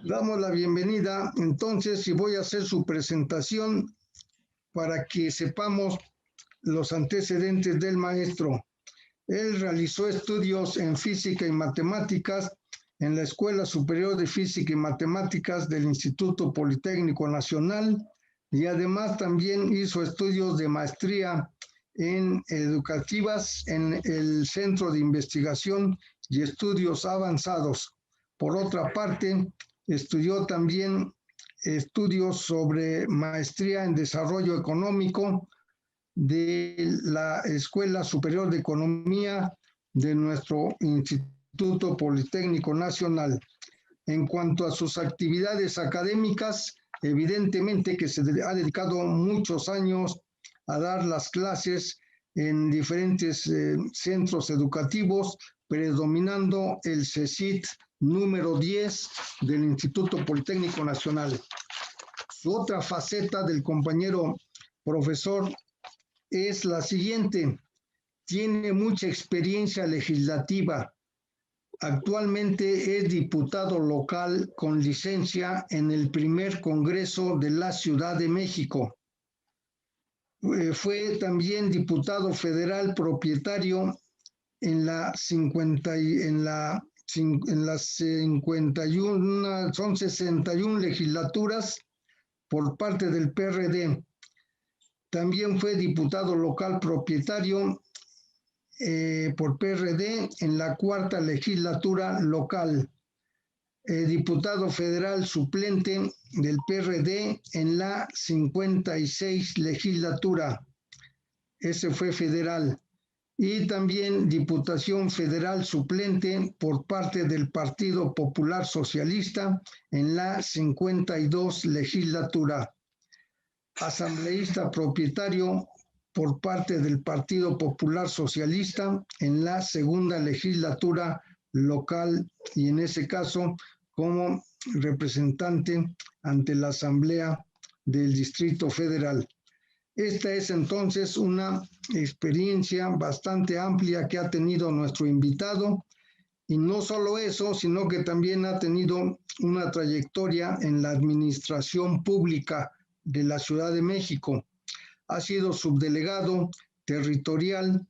Damos la bienvenida entonces y voy a hacer su presentación para que sepamos los antecedentes del maestro. Él realizó estudios en física y matemáticas en la Escuela Superior de Física y Matemáticas del Instituto Politécnico Nacional y además también hizo estudios de maestría en educativas en el Centro de Investigación y Estudios Avanzados. Por otra parte, estudió también estudios sobre maestría en desarrollo económico de la Escuela Superior de Economía de nuestro Instituto Politécnico Nacional. En cuanto a sus actividades académicas, evidentemente que se ha dedicado muchos años a dar las clases en diferentes centros educativos, predominando el CECIT número 10 del Instituto Politécnico Nacional. Su otra faceta del compañero profesor es la siguiente: tiene mucha experiencia legislativa. Actualmente es diputado local con licencia en el primer Congreso de la Ciudad de México. Fue también diputado federal propietario en las 51, son 61 legislaturas por parte del PRD. También fue diputado local propietario por PRD en la cuarta legislatura local, diputado federal suplente del PRD en la 56 legislatura, ese fue federal, y también diputación federal suplente por parte del Partido Popular Socialista en la 52 legislatura, asambleísta propietario por parte del Partido Popular Socialista en la segunda legislatura local y en ese caso como representante ante la Asamblea del Distrito Federal. Esta es entonces una experiencia bastante amplia que ha tenido nuestro invitado y no solo eso, sino que también ha tenido una trayectoria en la administración pública de la Ciudad de México. Ha sido subdelegado territorial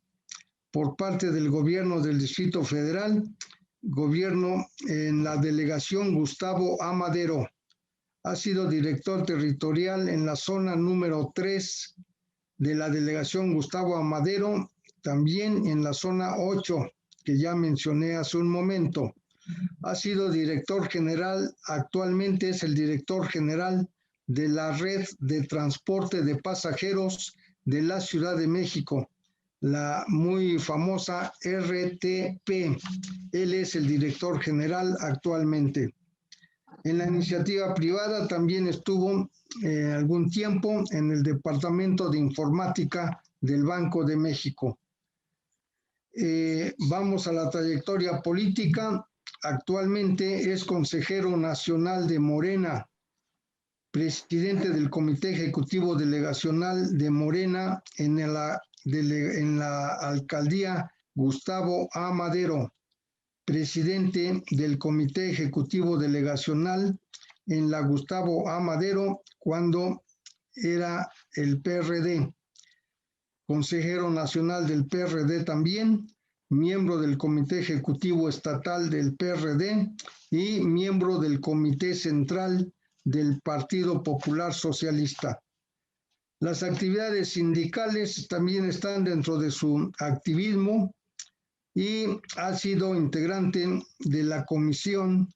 por parte del gobierno del Distrito Federal, gobierno en la delegación Gustavo A. Madero. Ha sido director territorial en la zona número 3 de la delegación Gustavo A. Madero, también en la zona 8, que ya mencioné hace un momento. Ha sido director general, actualmente es el director general de la red de transporte de pasajeros de la Ciudad de México, la muy famosa RTP. Él es el director general actualmente. En la iniciativa privada también estuvo algún tiempo en el Departamento de Informática del Banco de México. Vamos a la trayectoria política. Actualmente es consejero nacional de Morena, presidente del Comité Ejecutivo Delegacional de Morena en la alcaldía Gustavo A. Madero, presidente del Comité Ejecutivo Delegacional en la Gustavo A. Madero cuando era el PRD, consejero nacional del PRD también, miembro del Comité Ejecutivo Estatal del PRD y miembro del Comité Central del Partido Popular Socialista. Las actividades sindicales también están dentro de su activismo y ha sido integrante de la Comisión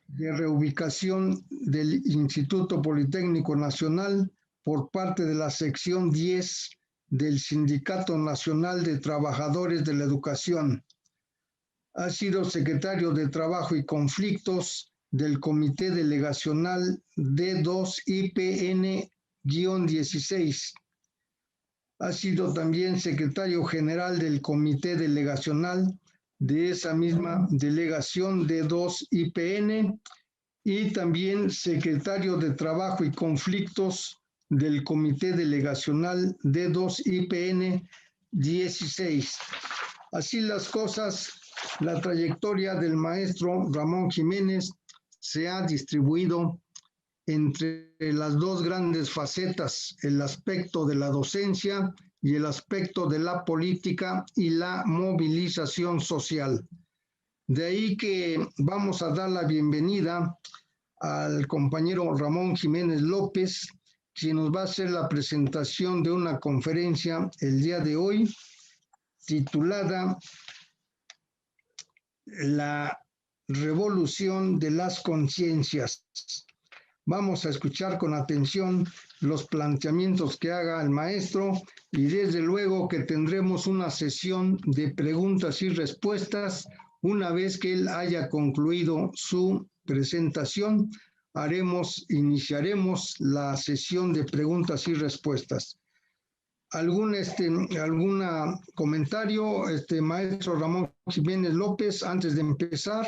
de Reubicación del Instituto Politécnico Nacional por parte de la sección 10 del Sindicato Nacional de Trabajadores de la Educación. Ha sido secretario de Trabajo y Conflictos del Comité Delegacional D2IPN-16. Ha sido también secretario general del Comité Delegacional de esa misma delegación D2IPN y también secretario de Trabajo y Conflictos del Comité Delegacional D2IPN-16. Así las cosas, la trayectoria del maestro Ramón Jiménez se ha distribuido entre las dos grandes facetas, el aspecto de la docencia y el aspecto de la política y la movilización social. De ahí que vamos a dar la bienvenida al compañero Ramón Jiménez López, quien nos va a hacer la presentación de una conferencia el día de hoy titulada La revolución de las conciencias. Vamos a escuchar con atención los planteamientos que haga el maestro y desde luego que tendremos una sesión de preguntas y respuestas. Una vez que él haya concluido su presentación, iniciaremos la sesión de preguntas y respuestas. ¿Algún comentario, maestro Ramón Jiménez López, antes de empezar?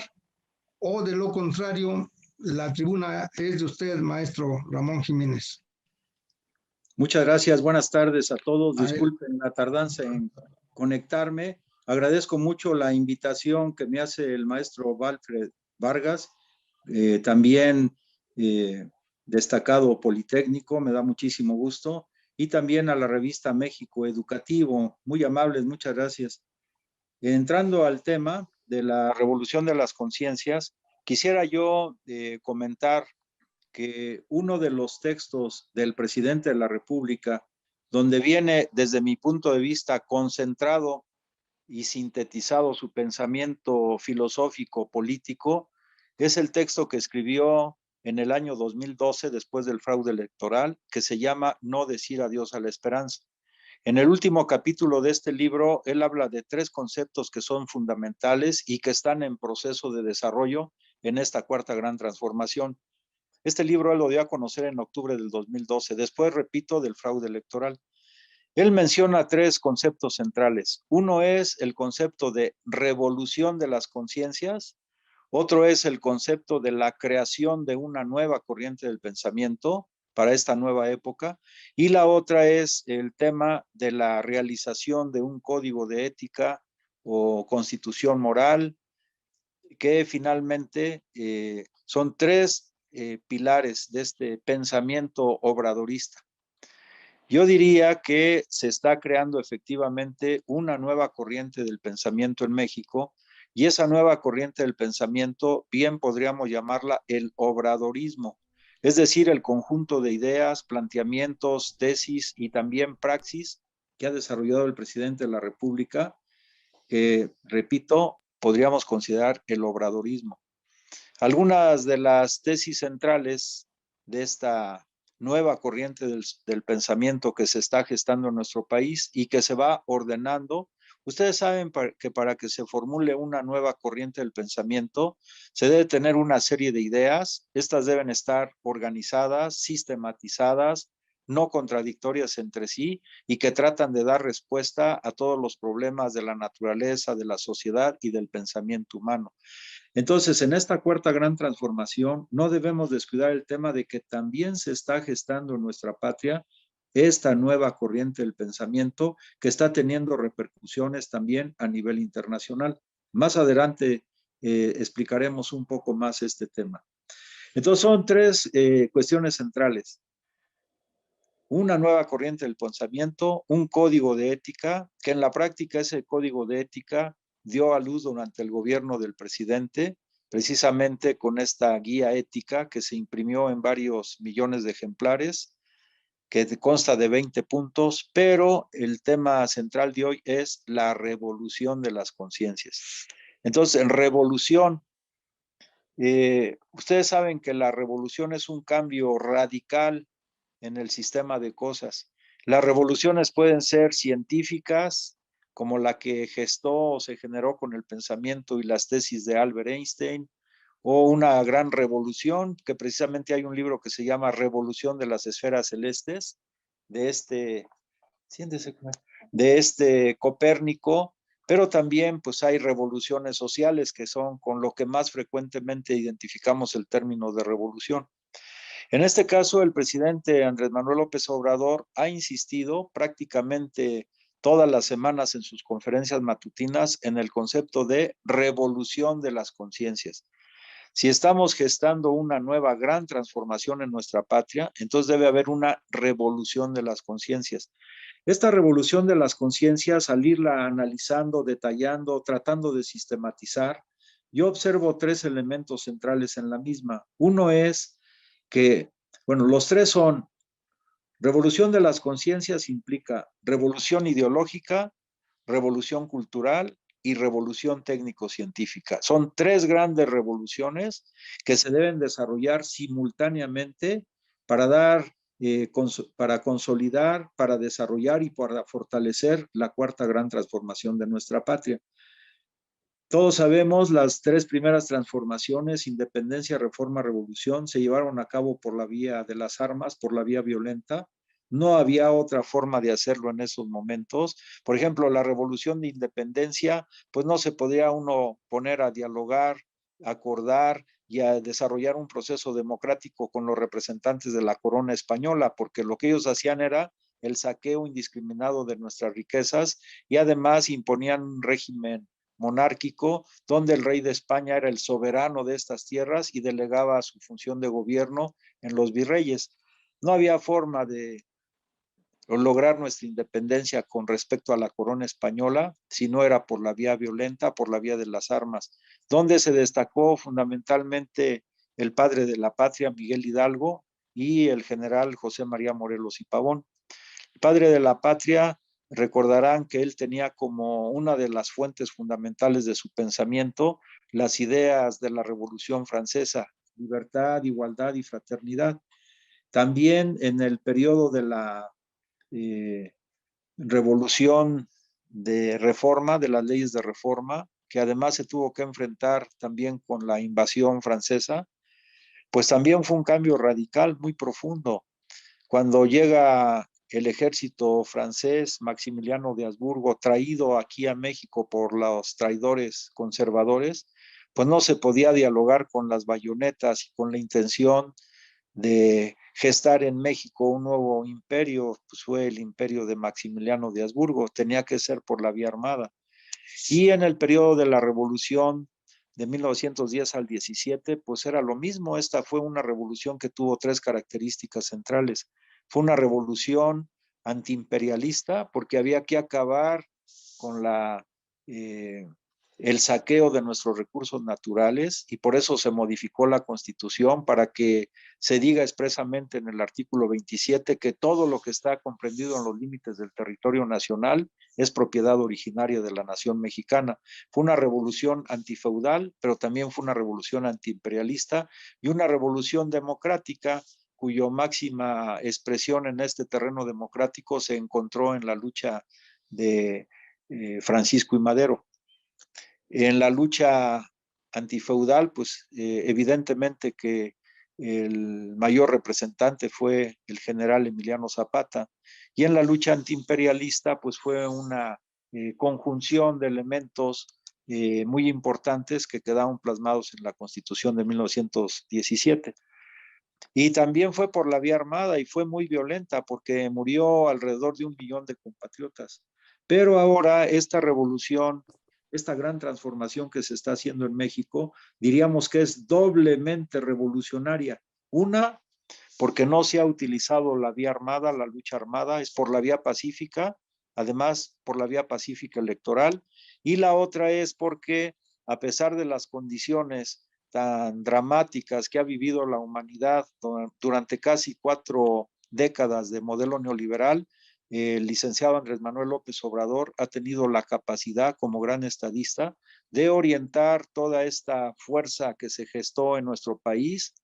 O de lo contrario, la tribuna es de usted, maestro Ramón Jiménez. Muchas gracias, buenas tardes a todos. Disculpen la tardanza en conectarme. Agradezco mucho la invitación que me hace el maestro Walfred Vargas, también destacado politécnico, me da muchísimo gusto, y también a la revista México Educativo, muy amables, muchas gracias. Entrando al tema de la revolución de las conciencias, quisiera yo comentar que uno de los textos del presidente de la República, donde viene desde mi punto de vista concentrado y sintetizado su pensamiento filosófico político, es el texto que escribió en el año 2012 después del fraude electoral, que se llama No decir adiós a la esperanza. En el último capítulo de este libro, él habla de 3 conceptos que son fundamentales y que están en proceso de desarrollo en esta cuarta gran transformación. Este libro él lo dio a conocer en octubre del 2012, después, repito, del fraude electoral. Él menciona 3 conceptos centrales. Uno es el concepto de revolución de las conciencias, otro es el concepto de la creación de una nueva corriente del pensamiento para esta nueva época, y la otra es el tema de la realización de un código de ética o constitución moral, que finalmente son 3 pilares de este pensamiento obradorista. Yo diría que se está creando efectivamente una nueva corriente del pensamiento en México, y esa nueva corriente del pensamiento bien podríamos llamarla el obradorismo, es decir, el conjunto de ideas, planteamientos, tesis y también praxis que ha desarrollado el presidente de la República, que, repito, podríamos considerar el obradorismo. Algunas de las tesis centrales de esta nueva corriente del pensamiento que se está gestando en nuestro país y que se va ordenando. Ustedes saben que para que se formule una nueva corriente del pensamiento se debe tener una serie de ideas. Estas deben estar organizadas, sistematizadas, no contradictorias entre sí, y que tratan de dar respuesta a todos los problemas de la naturaleza, de la sociedad y del pensamiento humano. Entonces, en esta cuarta gran transformación, no debemos descuidar el tema de que también se está gestando en nuestra patria esta nueva corriente del pensamiento que está teniendo repercusiones también a nivel internacional. Más adelante explicaremos un poco más este tema. Entonces, son 3 cuestiones centrales. Una nueva corriente del pensamiento, un código de ética, que en la práctica ese código de ética dio a luz durante el gobierno del presidente, precisamente con esta guía ética que se imprimió en varios millones de ejemplares, que consta de 20 puntos, pero el tema central de hoy es la revolución de las conciencias. Entonces, en revolución, ustedes saben que la revolución es un cambio radical en el sistema de cosas. Las revoluciones pueden ser científicas, como la que gestó o se generó con el pensamiento y las tesis de Albert Einstein, o una gran revolución, que precisamente hay un libro que se llama Revolución de las Esferas Celestes, de este Copérnico, pero también pues hay revoluciones sociales que son con lo que más frecuentemente identificamos el término de revolución. En este caso, el presidente Andrés Manuel López Obrador ha insistido prácticamente todas las semanas en sus conferencias matutinas en el concepto de revolución de las conciencias. Si estamos gestando una nueva gran transformación en nuestra patria, entonces debe haber una revolución de las conciencias. Esta revolución de las conciencias, al irla analizando, detallando, tratando de sistematizar, yo observo tres elementos centrales en la misma. Uno es que, bueno, los tres son: revolución de las conciencias implica revolución ideológica, revolución cultural y revolución técnico-científica. Son tres grandes revoluciones que se deben desarrollar simultáneamente para para consolidar, para desarrollar y para fortalecer la cuarta gran transformación de nuestra patria. Todos sabemos, las tres primeras transformaciones, independencia, reforma, revolución, se llevaron a cabo por la vía de las armas, por la vía violenta. No había otra forma de hacerlo en esos momentos. Por ejemplo, la revolución de independencia, pues no se podía uno poner a dialogar, acordar y a desarrollar un proceso democrático con los representantes de la corona española, porque lo que ellos hacían era el saqueo indiscriminado de nuestras riquezas y además imponían un régimen monárquico, donde el rey de España era el soberano de estas tierras y delegaba su función de gobierno en los virreyes. No había forma de lograr nuestra independencia con respecto a la corona española si no era por la vía violenta, por la vía de las armas, donde se destacó fundamentalmente el padre de la patria, Miguel Hidalgo, y el general José María Morelos y Pavón. El padre de la patria, recordarán que él tenía como una de las fuentes fundamentales de su pensamiento las ideas de la Revolución Francesa: libertad, igualdad y fraternidad. También en el periodo de la eh, revolución de reforma, de las leyes de reforma, que además se tuvo que enfrentar también con la invasión francesa, pues también fue un cambio radical, muy profundo. Cuando llega el ejército francés, Maximiliano de Habsburgo, traído aquí a México por los traidores conservadores, pues no se podía dialogar con las bayonetas y con la intención de gestar en México un nuevo imperio, pues fue el imperio de Maximiliano de Habsburgo, tenía que ser por la vía armada. Y en el periodo de la Revolución de 1910 al 17, pues era lo mismo. Esta fue una revolución que tuvo tres características centrales. Fue una revolución antiimperialista porque había que acabar con el saqueo de nuestros recursos naturales, y por eso se modificó la Constitución para que se diga expresamente en el artículo 27 que todo lo que está comprendido en los límites del territorio nacional es propiedad originaria de la nación mexicana. Fue una revolución antifeudal, pero también fue una revolución antiimperialista y una revolución democrática, cuya máxima expresión en este terreno democrático se encontró en la lucha de Francisco y Madero. En la lucha antifeudal, pues evidentemente que el mayor representante fue el general Emiliano Zapata, y en la lucha antiimperialista, pues fue una conjunción de elementos muy importantes que quedaron plasmados en la Constitución de 1917. Y también fue por la vía armada y fue muy violenta porque murió alrededor de 1 millón de compatriotas. Pero ahora esta revolución, esta gran transformación que se está haciendo en México, diríamos que es doblemente revolucionaria. Una, porque no se ha utilizado la vía armada, la lucha armada, es por la vía pacífica, además por la vía pacífica electoral. Y la otra es porque, a pesar de las condiciones tan dramáticas que ha vivido la humanidad durante casi 4 décadas de modelo neoliberal, el licenciado Andrés Manuel López Obrador ha tenido la capacidad, como gran estadista, de orientar toda esta fuerza que se gestó en nuestro país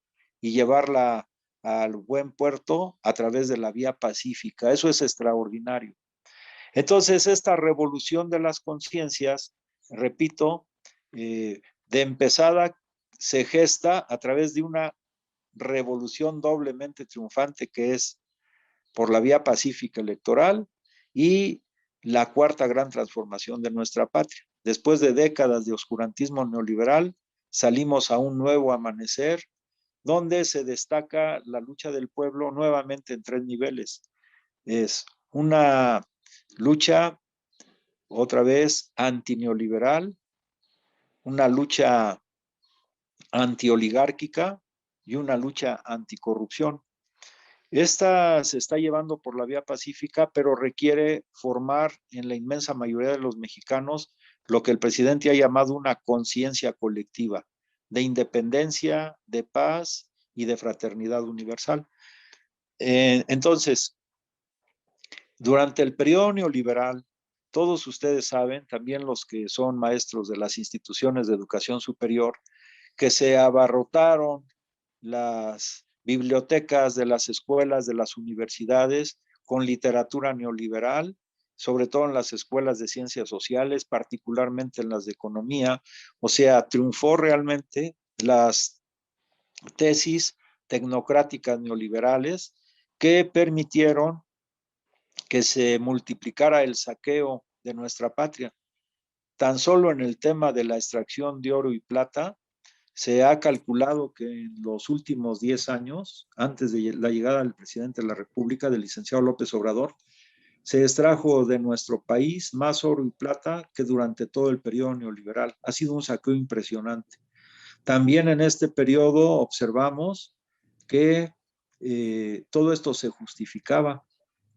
y llevarla al buen puerto a través de la vía pacífica. Eso es extraordinario. Entonces, esta revolución de las conciencias, repito, de empezada se gesta a través de una revolución doblemente triunfante, que es por la vía pacífica electoral y la cuarta gran transformación de nuestra patria. Después de décadas de oscurantismo neoliberal, salimos a un nuevo amanecer donde se destaca la lucha del pueblo nuevamente en 3 niveles. Es una lucha, otra vez, antineoliberal, una lucha antioligárquica y una lucha anticorrupción. Esta se está llevando por la vía pacífica, pero requiere formar en la inmensa mayoría de los mexicanos lo que el presidente ha llamado una conciencia colectiva de independencia, de paz y de fraternidad universal. Entonces, durante el periodo neoliberal, todos ustedes saben, también los que son maestros de las instituciones de educación superior, que se abarrotaron las bibliotecas de las escuelas, de las universidades, con literatura neoliberal, sobre todo en las escuelas de ciencias sociales, particularmente en las de economía. O sea, triunfó realmente las tesis tecnocráticas neoliberales que permitieron que se multiplicara el saqueo de nuestra patria. Tan solo en el tema de la extracción de oro y plata, se ha calculado que en los últimos 10 años, antes de la llegada del presidente de la República, del licenciado López Obrador, se extrajo de nuestro país más oro y plata que durante todo el periodo neoliberal. Ha sido un saqueo impresionante. También en este periodo observamos que todo esto se justificaba,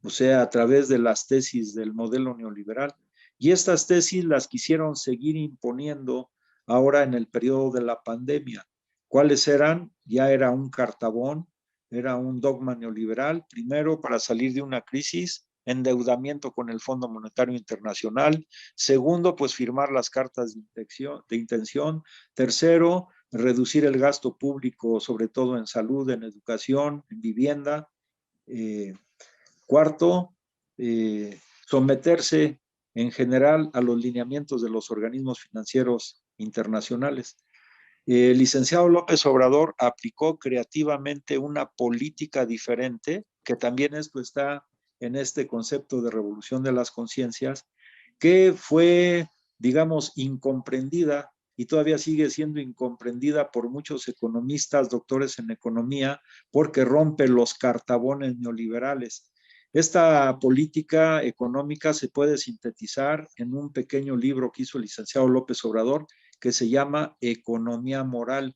o sea, a través de las tesis del modelo neoliberal. Y estas tesis las quisieron seguir imponiendo ahora en el periodo de la pandemia. ¿Cuáles eran? Ya era un cartabón, era un dogma neoliberal. Primero, para salir de una crisis, endeudamiento con el Fondo Monetario Internacional. Segundo, pues firmar las cartas de intención. Tercero, reducir el gasto público, sobre todo en salud, en educación, en vivienda. Cuarto, someterse en general a los lineamientos de los organismos financieros internacionales. El licenciado López Obrador aplicó creativamente una política diferente, que también esto está en este concepto de revolución de las conciencias, que fue, digamos, incomprendida y todavía sigue siendo incomprendida por muchos economistas, doctores en economía, porque rompe los cartabones neoliberales. Esta política económica se puede sintetizar en un pequeño libro que hizo el licenciado López Obrador, que se llama Economía Moral.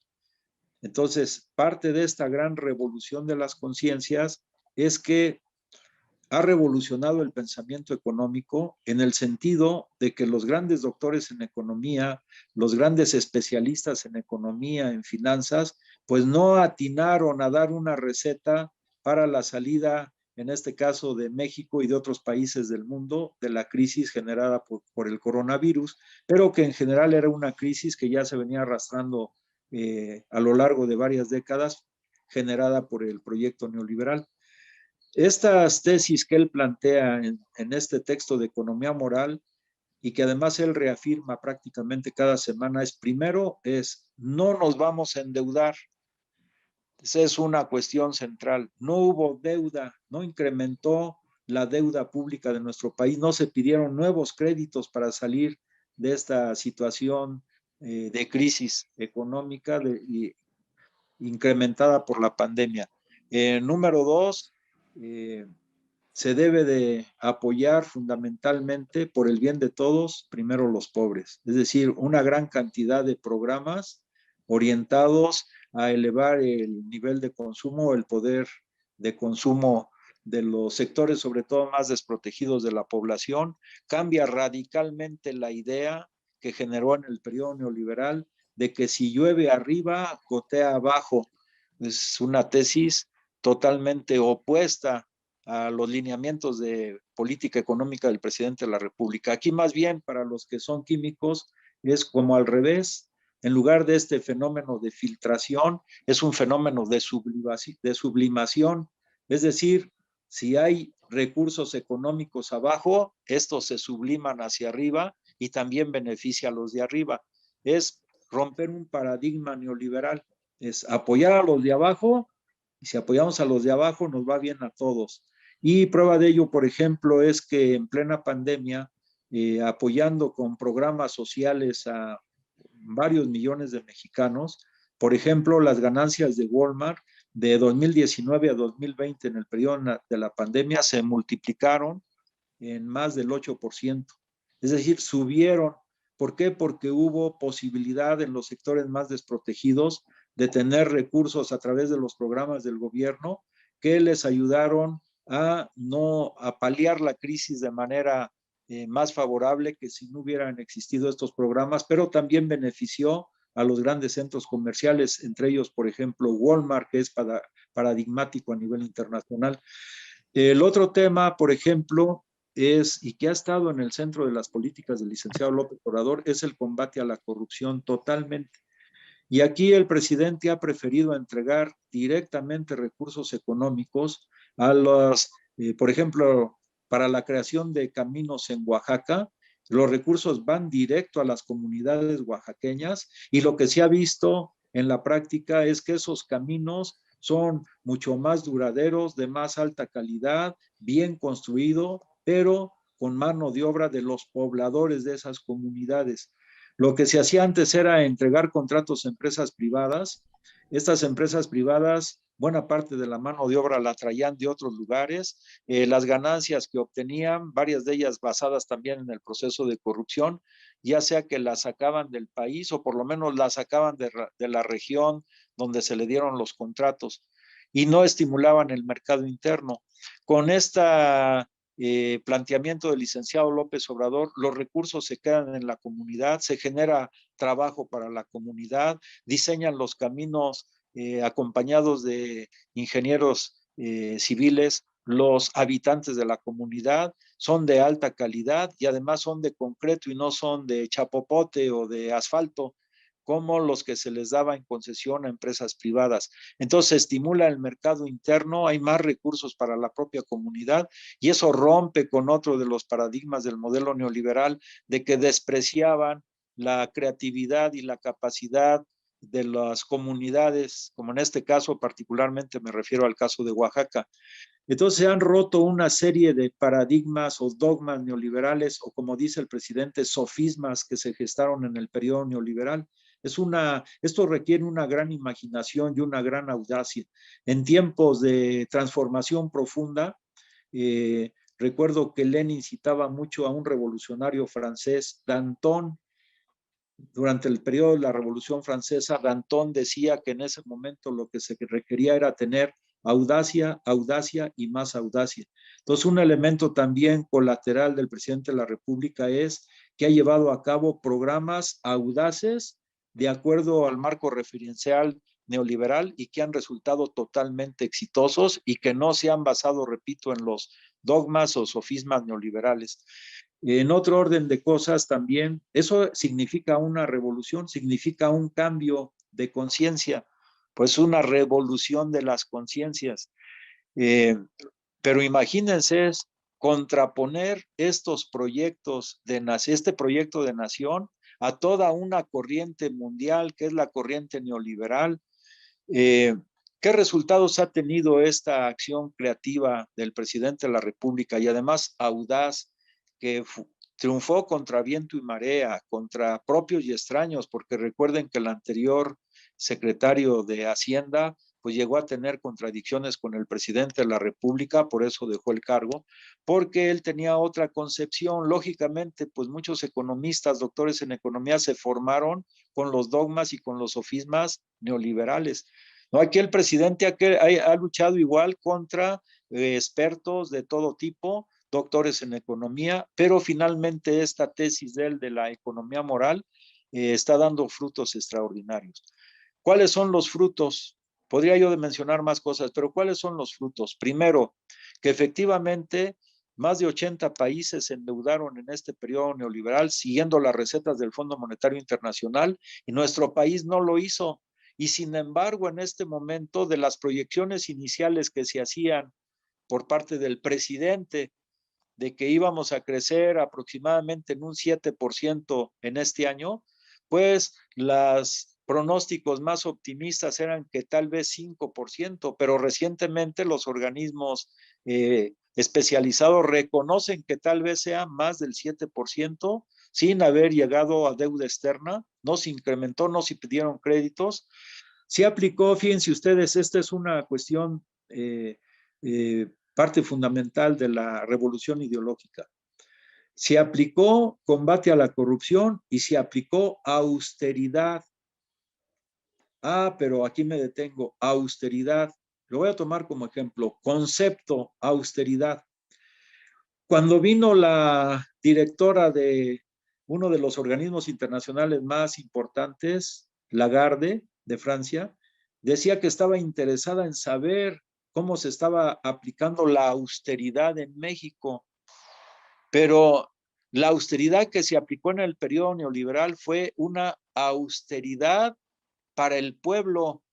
Entonces, parte de esta gran revolución de las conciencias es que ha revolucionado el pensamiento económico en el sentido de que los grandes doctores en economía, los grandes especialistas en economía, en finanzas, pues no atinaron a dar una receta para la salida, en este caso de México y de otros países del mundo, de la crisis generada por el coronavirus, pero que en general era una crisis que ya se venía arrastrando a lo largo de varias décadas, generada por el proyecto neoliberal. Estas tesis que él plantea en este texto de Economía Moral y que además él reafirma prácticamente cada semana es, primero, no nos vamos a endeudar. Esa es una cuestión central. No hubo deuda, no incrementó la deuda pública de nuestro país, no se pidieron nuevos créditos para salir de esta situación de crisis económica incrementada por la pandemia. Número dos, se debe de apoyar fundamentalmente por el bien de todos, primero los pobres. Es decir, una gran cantidad de programas orientados a elevar el nivel de consumo, el poder de consumo de los sectores, sobre todo más desprotegidos de la población. Cambia radicalmente la idea que generó en el periodo neoliberal de que si llueve arriba, gotea abajo. Es una tesis totalmente opuesta a los lineamientos de política económica del presidente de la República. Aquí más bien para los que son químicos es como al revés. En lugar de este fenómeno de filtración, es un fenómeno de sublimación. Es decir, si hay recursos económicos abajo, estos se subliman hacia arriba y también beneficia a los de arriba. Es romper un paradigma neoliberal, es apoyar a los de abajo y si apoyamos a los de abajo nos va bien a todos. Y prueba de ello, por ejemplo, es que en plena pandemia, apoyando con programas sociales a varios millones de mexicanos, por ejemplo, las ganancias de Walmart de 2019 a 2020 en el periodo de la pandemia se multiplicaron en más del 8%. Es decir, subieron. ¿Por qué? Porque hubo posibilidad en los sectores más desprotegidos de tener recursos a través de los programas del gobierno que les ayudaron a paliar la crisis de manera más favorable que si no hubieran existido estos programas, pero también benefició a los grandes centros comerciales, entre ellos, por ejemplo, Walmart, que es paradigmático a nivel internacional. El otro tema, por ejemplo, y que ha estado en el centro de las políticas del licenciado López Obrador, es el combate a la corrupción totalmente. Y aquí el presidente ha preferido entregar directamente recursos económicos a por ejemplo, para la creación de caminos en Oaxaca. Los recursos van directo a las comunidades oaxaqueñas y lo que se ha visto en la práctica es que esos caminos son mucho más duraderos, de más alta calidad, bien construido, pero con mano de obra de los pobladores de esas comunidades. Lo que se hacía antes era entregar contratos a empresas privadas. Estas empresas privadas, buena parte de la mano de obra la traían de otros lugares. Las ganancias que obtenían, varias de ellas basadas también en el proceso de corrupción, ya sea que las sacaban del país o por lo menos las sacaban de la región donde se le dieron los contratos y no estimulaban el mercado interno. Con esta planteamiento del licenciado López Obrador, los recursos se quedan en la comunidad, se genera trabajo para la comunidad, diseñan los caminos acompañados de ingenieros civiles, los habitantes de la comunidad son de alta calidad y además son de concreto y no son de chapopote o de asfalto, como los que se les daba en concesión a empresas privadas. Entonces se estimula el mercado interno, hay más recursos para la propia comunidad y eso rompe con otro de los paradigmas del modelo neoliberal de que despreciaban la creatividad y la capacidad de las comunidades, como en este caso particularmente me refiero al caso de Oaxaca. Entonces se han roto una serie de paradigmas o dogmas neoliberales o como dice el presidente, sofismas que se gestaron en el periodo neoliberal. Esto requiere una gran imaginación y una gran audacia. En tiempos de transformación profunda, recuerdo que Lenin citaba mucho a un revolucionario francés, Danton. Durante el periodo de la Revolución Francesa, Danton decía que en ese momento lo que se requería era tener audacia, audacia y más audacia. Entonces, un elemento también colateral del presidente de la República es que ha llevado a cabo programas audaces de acuerdo al marco referencial neoliberal y que han resultado totalmente exitosos y que no se han basado, repito, en los dogmas o sofismas neoliberales. En otro orden de cosas también, eso significa una revolución, significa un cambio de conciencia, pues una revolución de las conciencias. Pero imagínense contraponer estos proyectos este proyecto de nación a toda una corriente mundial que es la corriente neoliberal. ¿Qué resultados ha tenido esta acción creativa del presidente de la República y además audaz que triunfó contra viento y marea, contra propios y extraños? Porque recuerden que el anterior secretario de Hacienda pues llegó a tener contradicciones con el presidente de la República, por eso dejó el cargo, porque él tenía otra concepción. Lógicamente, pues muchos economistas, doctores en economía, se formaron con los dogmas y con los sofismas neoliberales. No, aquí el presidente ha luchado igual contra expertos de todo tipo, doctores en economía, pero finalmente esta tesis de él de la economía moral está dando frutos extraordinarios. ¿Cuáles son los frutos? Podría yo mencionar más cosas, pero ¿cuáles son los frutos? Primero, que efectivamente más de 80 países se endeudaron en este periodo neoliberal siguiendo las recetas del Fondo Monetario Internacional y nuestro país no lo hizo. Y sin embargo, en este momento, de las proyecciones iniciales que se hacían por parte del presidente de que íbamos a crecer aproximadamente en un 7% en este año, pues los pronósticos más optimistas eran que tal vez 5%, pero recientemente los organismos especializados reconocen que tal vez sea más del 7%, sin haber llegado a deuda externa, no se incrementó, no se pidieron créditos. Se aplicó, fíjense ustedes, esta es una cuestión, parte fundamental de la revolución ideológica. Se aplicó combate a la corrupción y se aplicó austeridad. Pero aquí me detengo. Austeridad. Lo voy a tomar como ejemplo. Concepto, austeridad. Cuando vino la directora de uno de los organismos internacionales más importantes, Lagarde, de Francia, decía que estaba interesada en saber cómo se estaba aplicando la austeridad en México, pero la austeridad que se aplicó en el periodo neoliberal fue una austeridad para el pueblo.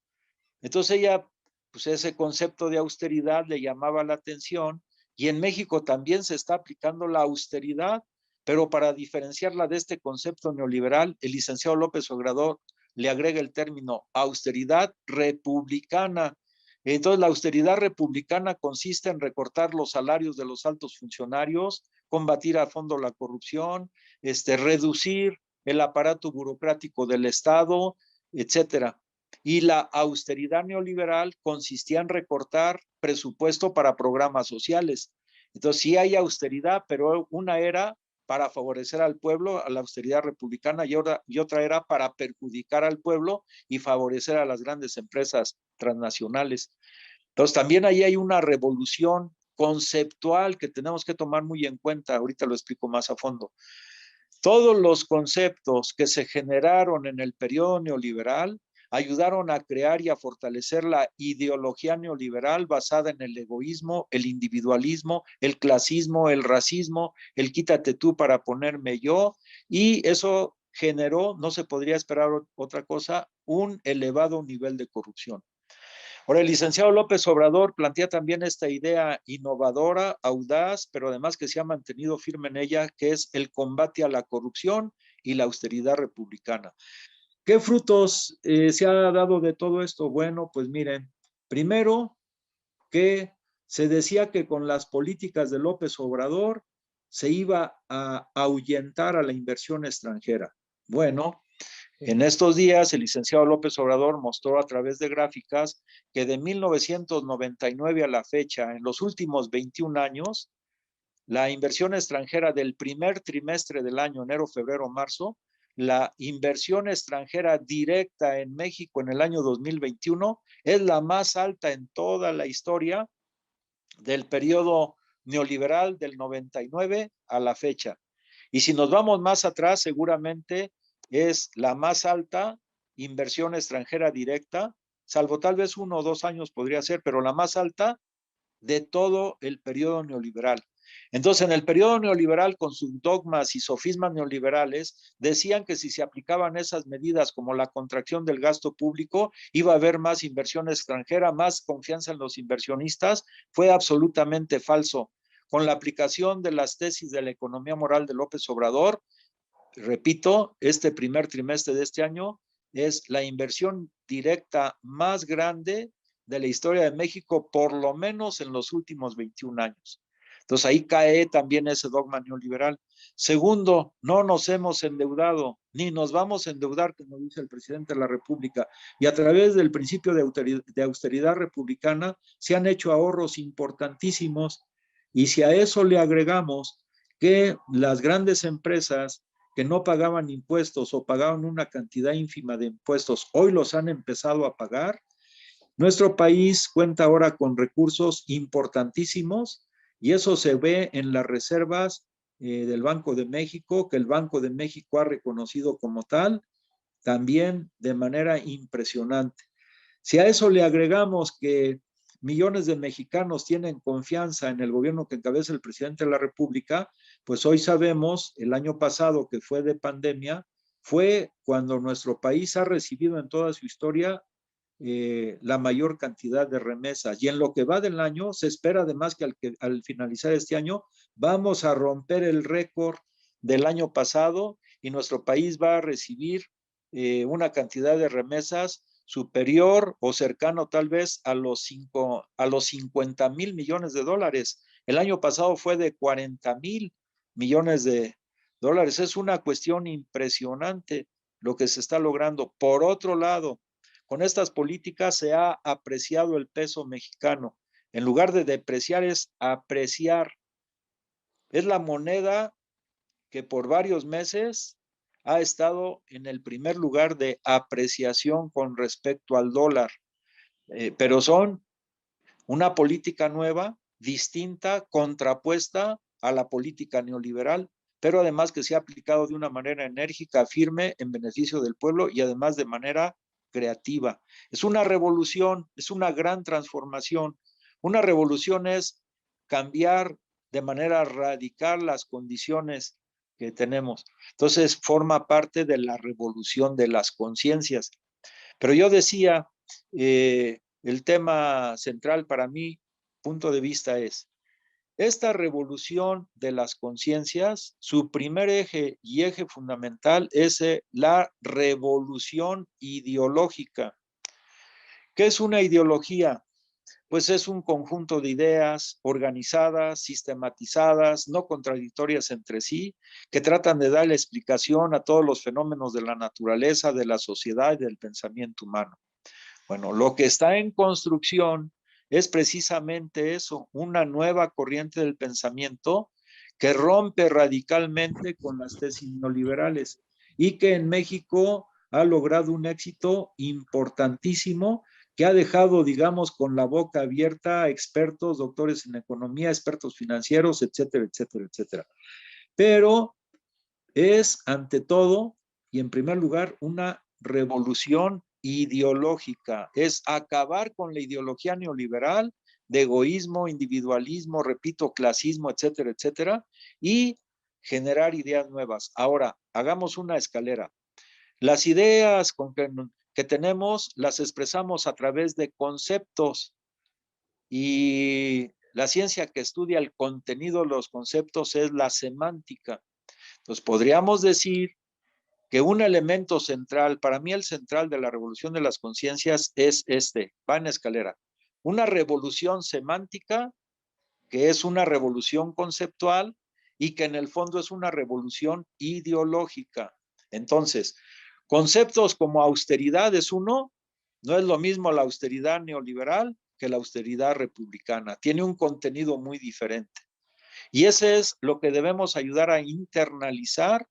Entonces ella, pues ese concepto de austeridad le llamaba la atención, y en México también se está aplicando la austeridad, pero para diferenciarla de este concepto neoliberal, el licenciado López Obrador le agrega el término austeridad republicana. Entonces, la austeridad republicana consiste en recortar los salarios de los altos funcionarios, combatir a fondo la corrupción, reducir el aparato burocrático del Estado, etcétera. Y la austeridad neoliberal consistía en recortar presupuesto para programas sociales. Entonces, sí hay austeridad, pero una era para favorecer al pueblo, a la austeridad republicana, y otra era para perjudicar al pueblo y favorecer a las grandes empresas transnacionales. Entonces, también ahí hay una revolución conceptual que tenemos que tomar muy en cuenta. Ahorita lo explico más a fondo. Todos los conceptos que se generaron en el periodo neoliberal ayudaron a crear y a fortalecer la ideología neoliberal basada en el egoísmo, el individualismo, el clasismo, el racismo, el quítate tú para ponerme yo, y eso generó, no se podría esperar otra cosa, un elevado nivel de corrupción. Ahora, el licenciado López Obrador plantea también esta idea innovadora, audaz, pero además que se ha mantenido firme en ella, que es el combate a la corrupción y la austeridad republicana. ¿Qué frutos se ha dado de todo esto? Bueno, pues miren, primero que se decía que con las políticas de López Obrador se iba a ahuyentar a la inversión extranjera. Bueno, en estos días, el licenciado López Obrador mostró a través de gráficas que de 1999 a la fecha, en los últimos 21 años, la inversión extranjera del primer trimestre del año, enero, febrero, marzo, la inversión extranjera directa en México en el año 2021 es la más alta en toda la historia del periodo neoliberal del 99 a la fecha. Y si nos vamos más atrás, seguramente es la más alta inversión extranjera directa, salvo tal vez 1 o 2 años podría ser, pero la más alta de todo el periodo neoliberal. Entonces, en el periodo neoliberal, con sus dogmas y sofismas neoliberales, decían que si se aplicaban esas medidas como la contracción del gasto público, iba a haber más inversión extranjera, más confianza en los inversionistas. Fue absolutamente falso. Con la aplicación de las tesis de la economía moral de López Obrador, repito, este primer trimestre de este año es la inversión directa más grande de la historia de México, por lo menos en los últimos 21 años. Entonces ahí cae también ese dogma neoliberal. Segundo, no nos hemos endeudado, ni nos vamos a endeudar, como dice el presidente de la República. Y a través del principio de austeridad republicana se han hecho ahorros importantísimos. Y si a eso le agregamos que las grandes empresas que no pagaban impuestos o pagaban una cantidad ínfima de impuestos, hoy los han empezado a pagar. Nuestro país cuenta ahora con recursos importantísimos, y eso se ve en las reservas del Banco de México, que el Banco de México ha reconocido como tal, también de manera impresionante. Si a eso le agregamos que millones de mexicanos tienen confianza en el gobierno que encabeza el presidente de la República, pues hoy sabemos, el año pasado que fue de pandemia, fue cuando nuestro país ha recibido en toda su historia la mayor cantidad de remesas. Y en lo que va del año, se espera además que al finalizar este año vamos a romper el récord del año pasado, y nuestro país va a recibir una cantidad de remesas superior o cercano tal vez a los 50,000 millones de dólares. El año pasado fue de 40,000 millones de dólares. Es una cuestión impresionante lo que se está logrando. Por otro lado, con estas políticas se ha apreciado el peso mexicano. En lugar de depreciar, es apreciar. Es la moneda que por varios meses ha estado en el primer lugar de apreciación con respecto al dólar, pero son una política nueva, distinta, contrapuesta a la política neoliberal, pero además que se ha aplicado de una manera enérgica, firme, en beneficio del pueblo y además de manera creativa. Es una revolución, es una gran transformación. Una revolución es cambiar de manera radical las condiciones que tenemos. Entonces, forma parte de la revolución de las conciencias. Pero yo decía, el tema central para mi punto de vista es, esta revolución de las conciencias, su primer eje y eje fundamental es la revolución ideológica. ¿Qué es una ideología? Pues es un conjunto de ideas organizadas, sistematizadas, no contradictorias entre sí, que tratan de darle explicación a todos los fenómenos de la naturaleza, de la sociedad y del pensamiento humano. Bueno, lo que está en construcción es precisamente eso, una nueva corriente del pensamiento que rompe radicalmente con las tesis neoliberales y que en México ha logrado un éxito importantísimo que ha dejado, digamos, con la boca abierta a expertos, doctores en economía, expertos financieros, etcétera, etcétera, etcétera. Pero es, ante todo, y en primer lugar, una revolución ideológica. Es acabar con la ideología neoliberal de egoísmo, individualismo, repito, clasismo, etcétera, etcétera, y generar ideas nuevas. Ahora, hagamos una escalera. Las ideas que tenemos las expresamos a través de conceptos y la ciencia que estudia el contenido de los conceptos es la semántica. Entonces, podríamos decir que un elemento central, para mí el central de la revolución de las conciencias es va en escalera. Una revolución semántica, que es una revolución conceptual y que en el fondo es una revolución ideológica. Entonces, conceptos como austeridad es uno, no es lo mismo la austeridad neoliberal que la austeridad republicana. Tiene un contenido muy diferente. Y ese es lo que debemos ayudar a internalizar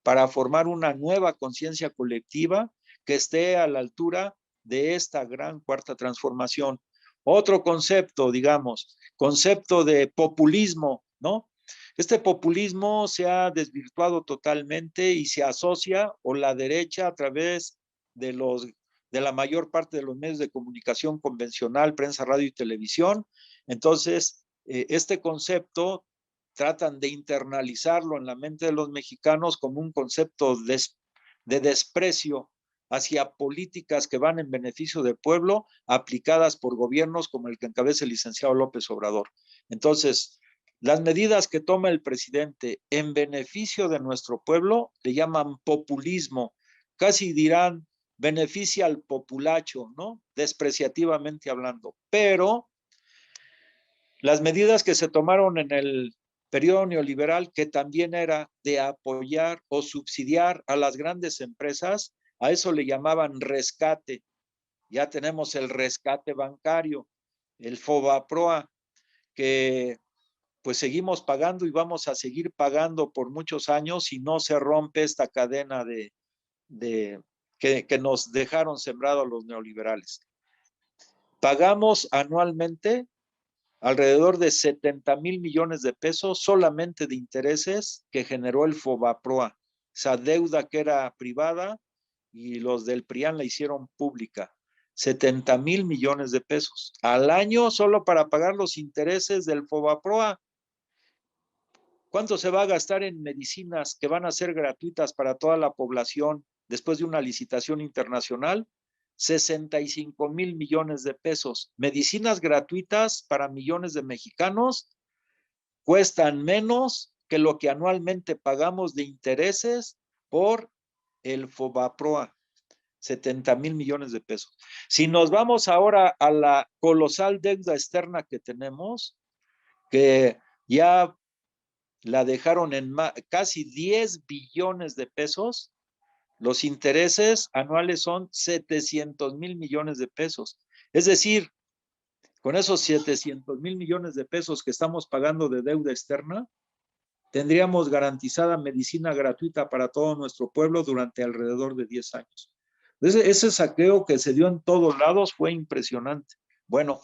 para formar una nueva conciencia colectiva que esté a la altura de esta gran cuarta transformación. Otro concepto, digamos, concepto de populismo, ¿no? Este populismo se ha desvirtuado totalmente y se asocia o la derecha a través de la mayor parte de los medios de comunicación convencional, prensa, radio y televisión. Entonces, este concepto tratan de internalizarlo en la mente de los mexicanos como un concepto de desprecio hacia políticas que van en beneficio del pueblo, aplicadas por gobiernos como el que encabeza el licenciado López Obrador. Entonces, las medidas que toma el presidente en beneficio de nuestro pueblo le llaman populismo, casi dirán beneficia al populacho, ¿no? Despreciativamente hablando. Pero las medidas que se tomaron en el periodo neoliberal, que también era de apoyar o subsidiar a las grandes empresas, a eso le llamaban rescate. Ya tenemos el rescate bancario, el FOBAPROA, que pues seguimos pagando y vamos a seguir pagando por muchos años si no se rompe esta cadena que nos dejaron sembrados los neoliberales. Pagamos anualmente alrededor de 70,000 millones de pesos solamente de intereses que generó el FOBAPROA, esa deuda que era privada y los del PRIAN la hicieron pública. 70,000 millones de pesos al año solo para pagar los intereses del FOBAPROA. ¿Cuánto se va a gastar en medicinas que van a ser gratuitas para toda la población después de una licitación internacional? 65,000 millones de pesos. Medicinas gratuitas para millones de mexicanos cuestan menos que lo que anualmente pagamos de intereses por el FOBAPROA. 70,000 millones de pesos. Si nos vamos ahora a la colosal deuda externa que tenemos, que ya la dejaron en casi 10 billones de pesos, los intereses anuales son 700,000 millones de pesos. Es decir, con esos 700,000 millones de pesos que estamos pagando de deuda externa, tendríamos garantizada medicina gratuita para todo nuestro pueblo durante alrededor de 10 años. Ese saqueo que se dio en todos lados fue impresionante. Bueno,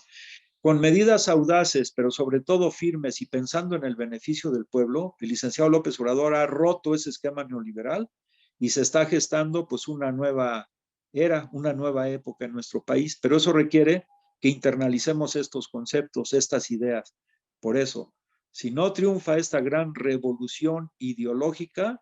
con medidas audaces, pero sobre todo firmes y pensando en el beneficio del pueblo, el licenciado López Obrador ha roto ese esquema neoliberal y se está gestando pues una nueva era, una nueva época en nuestro país, pero eso requiere que internalicemos estos conceptos, estas ideas. Por eso, si no triunfa esta gran revolución ideológica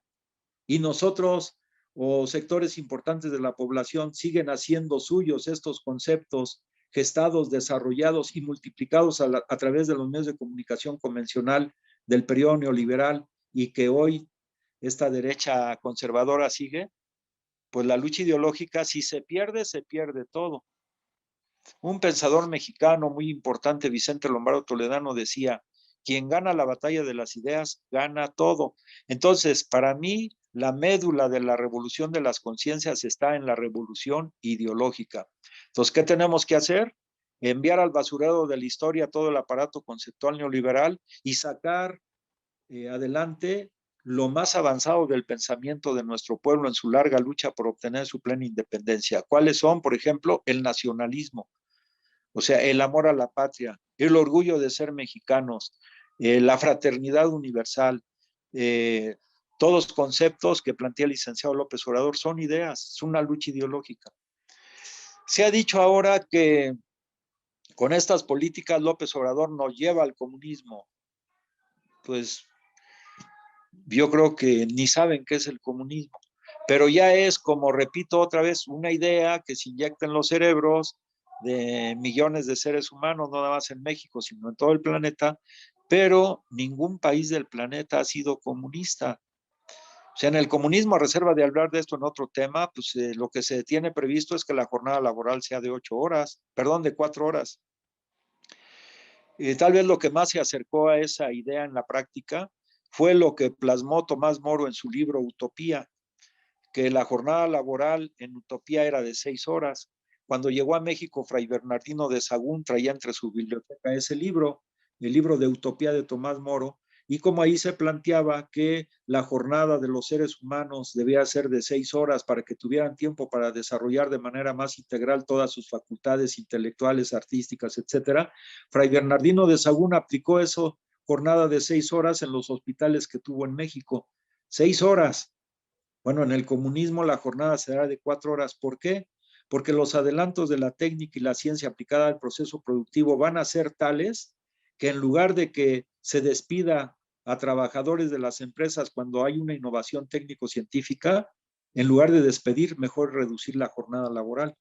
y nosotros o sectores importantes de la población siguen haciendo suyos estos conceptos gestados, desarrollados y multiplicados a través de los medios de comunicación convencional del periodo neoliberal y que hoy esta derecha conservadora sigue, pues la lucha ideológica, si se pierde todo. Un pensador mexicano muy importante, Vicente Lombardo Toledano, decía, quien gana la batalla de las ideas, gana todo. Entonces, para mí, la médula de la revolución de las conciencias está en la revolución ideológica. Entonces, ¿qué tenemos que hacer? Enviar al basurero de la historia todo el aparato conceptual neoliberal y sacar adelante lo más avanzado del pensamiento de nuestro pueblo en su larga lucha por obtener su plena independencia. ¿Cuáles son? Por ejemplo, el nacionalismo, o sea, el amor a la patria, el orgullo de ser mexicanos, la fraternidad universal, todos conceptos que plantea el licenciado López Obrador son ideas, es una lucha ideológica. Se ha dicho ahora que con estas políticas López Obrador nos lleva al comunismo. Pues yo creo que ni saben qué es el comunismo, pero ya es, como repito otra vez, una idea que se inyecta en los cerebros de millones de seres humanos, no nada más en México, sino en todo el planeta, pero ningún país del planeta ha sido comunista. O sea, en el comunismo, a reserva de hablar de esto en otro tema, pues lo que se tiene previsto es que la jornada laboral sea de 8 horas, perdón, de 4 horas. Tal vez lo que más se acercó a esa idea en la práctica fue lo que plasmó Tomás Moro en su libro Utopía, que la jornada laboral en Utopía era de 6 horas. Cuando llegó a México, Fray Bernardino de Sahagún traía entre su biblioteca ese libro, el libro de Utopía de Tomás Moro, y como ahí se planteaba que la jornada de los seres humanos debía ser de 6 horas para que tuvieran tiempo para desarrollar de manera más integral todas sus facultades intelectuales, artísticas, etcétera. Fray Bernardino de Sahagún aplicó eso, jornada de 6 horas en los hospitales que tuvo en México. 6 horas. Bueno, en el comunismo la jornada será de 4 horas. ¿Por qué? Porque los adelantos de la técnica y la ciencia aplicada al proceso productivo van a ser tales que en lugar de que se despida a trabajadores de las empresas cuando hay una innovación técnico-científica, en lugar de despedir, mejor reducir la jornada laboral.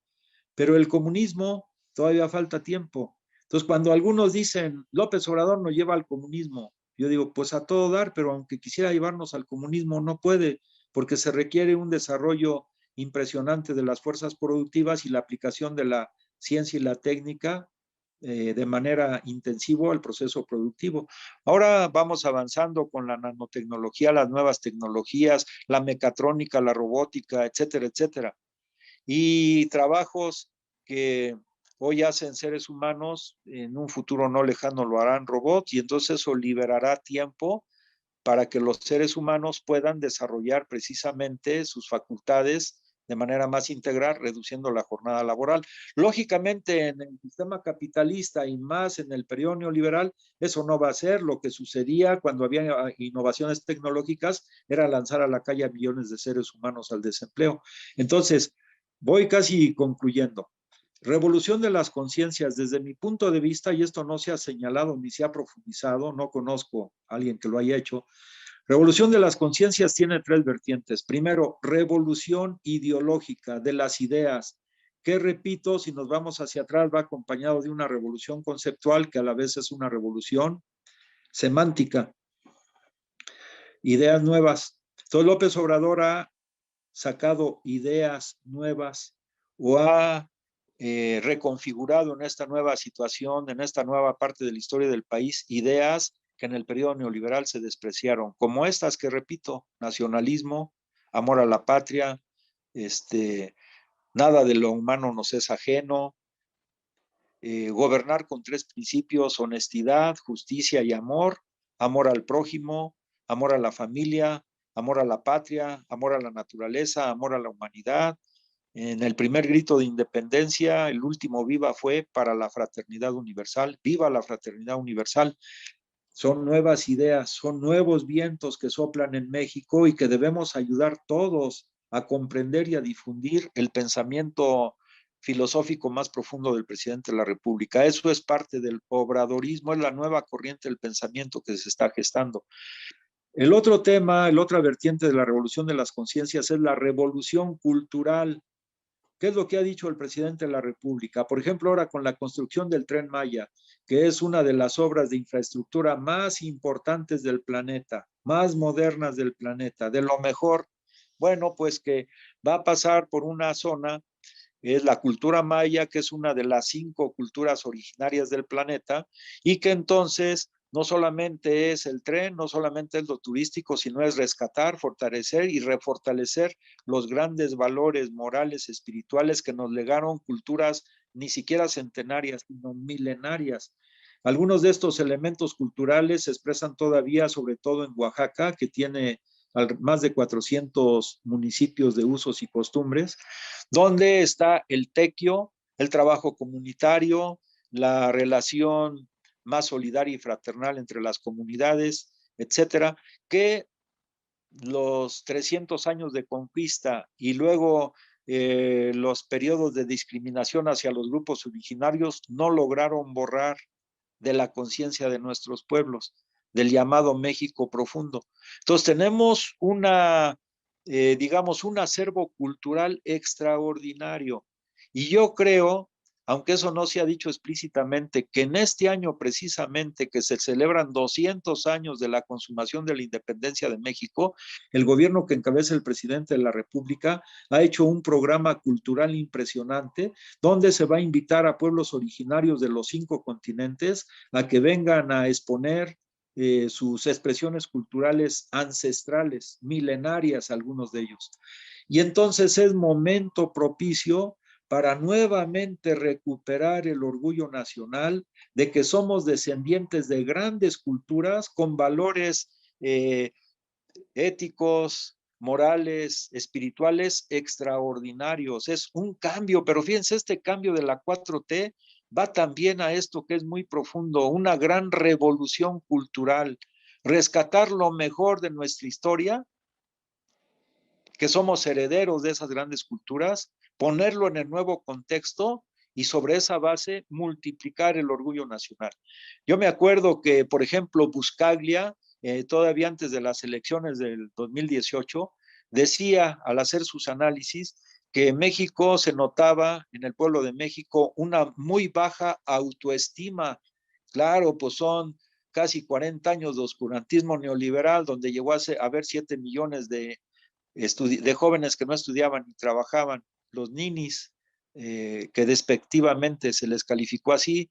Pero el comunismo todavía falta tiempo. Entonces, cuando algunos dicen, López Obrador nos lleva al comunismo, yo digo, pues a todo dar, pero aunque quisiera llevarnos al comunismo, no puede, porque se requiere un desarrollo impresionante de las fuerzas productivas y la aplicación de la ciencia y la técnica de manera intensiva al proceso productivo. Ahora vamos avanzando con la nanotecnología, las nuevas tecnologías, la mecatrónica, la robótica, etcétera, etcétera. Y trabajos que hoy hacen seres humanos, en un futuro no lejano lo harán robots, y entonces eso liberará tiempo para que los seres humanos puedan desarrollar precisamente sus facultades de manera más integral, reduciendo la jornada laboral. Lógicamente, en el sistema capitalista y más en el periodo neoliberal, eso no va a ser. Lo que sucedía cuando había innovaciones tecnológicas era lanzar a la calle a millones de seres humanos al desempleo. Entonces, voy casi concluyendo. Revolución de las conciencias, desde mi punto de vista, y esto no se ha señalado ni se ha profundizado, no conozco a alguien que lo haya hecho. Revolución de las conciencias tiene 3 vertientes. Primero, revolución ideológica de las ideas, que repito, si nos vamos hacia atrás, va acompañado de una revolución conceptual que a la vez es una revolución semántica. Ideas nuevas. Entonces López Obrador ha sacado ideas nuevas o ha reconfigurado en esta nueva situación, en esta nueva parte de la historia del país, ideas que en el periodo neoliberal se despreciaron, como estas que repito, nacionalismo, amor a la patria, nada de lo humano nos es ajeno, gobernar con 3 principios: honestidad, justicia y amor, amor al prójimo, amor a la familia, amor a la patria, amor a la naturaleza, amor a la humanidad. En el primer grito de independencia, el último viva fue para la fraternidad universal. ¡Viva la fraternidad universal! Son nuevas ideas, son nuevos vientos que soplan en México y que debemos ayudar todos a comprender y a difundir el pensamiento filosófico más profundo del presidente de la República. Eso es parte del obradorismo, es la nueva corriente del pensamiento que se está gestando. El otro tema, el otra vertiente de la revolución de las conciencias es la revolución cultural. ¿Qué es lo que ha dicho el presidente de la República? Por ejemplo, ahora con la construcción del Tren Maya, que es una de las obras de infraestructura más importantes del planeta, más modernas del planeta, de lo mejor. Bueno, pues que va a pasar por una zona, es la cultura maya, que es una de las 5 culturas originarias del planeta, y que entonces no solamente es el tren, no solamente es lo turístico, sino es rescatar, fortalecer y refortalecer los grandes valores morales, espirituales que nos legaron culturas ni siquiera centenarias, sino milenarias. Algunos de estos elementos culturales se expresan todavía, sobre todo en Oaxaca, que tiene más de 400 municipios de usos y costumbres, donde está el tequio, el trabajo comunitario, la relación más solidaria y fraternal entre las comunidades, etcétera, que los 300 años de conquista y luego los periodos de discriminación hacia los grupos originarios no lograron borrar de la conciencia de nuestros pueblos, del llamado México profundo. Entonces tenemos digamos, un acervo cultural extraordinario. Y yo creo, aunque eso no se ha dicho explícitamente, que en este año precisamente que se celebran 200 años de la consumación de la independencia de México, el gobierno que encabeza el presidente de la República ha hecho un programa cultural impresionante donde se va a invitar a pueblos originarios de los 5 continentes a que vengan a exponer sus expresiones culturales ancestrales, milenarias, algunos de ellos. Y entonces es momento propicio para nuevamente recuperar el orgullo nacional de que somos descendientes de grandes culturas con valores éticos, morales, espirituales extraordinarios. Es un cambio, pero fíjense, este cambio de la 4T va también a esto que es muy profundo, una gran revolución cultural, rescatar lo mejor de nuestra historia, que somos herederos de esas grandes culturas, ponerlo en el nuevo contexto y sobre esa base multiplicar el orgullo nacional. Yo me acuerdo que, por ejemplo, Buscaglia, todavía antes de las elecciones del 2018, decía al hacer sus análisis que México se notaba en el pueblo de México una muy baja autoestima. Claro, pues son casi 40 años de oscurantismo neoliberal, donde llegó a haber 7 millones de jóvenes que no estudiaban ni trabajaban, los ninis, que despectivamente se les calificó así,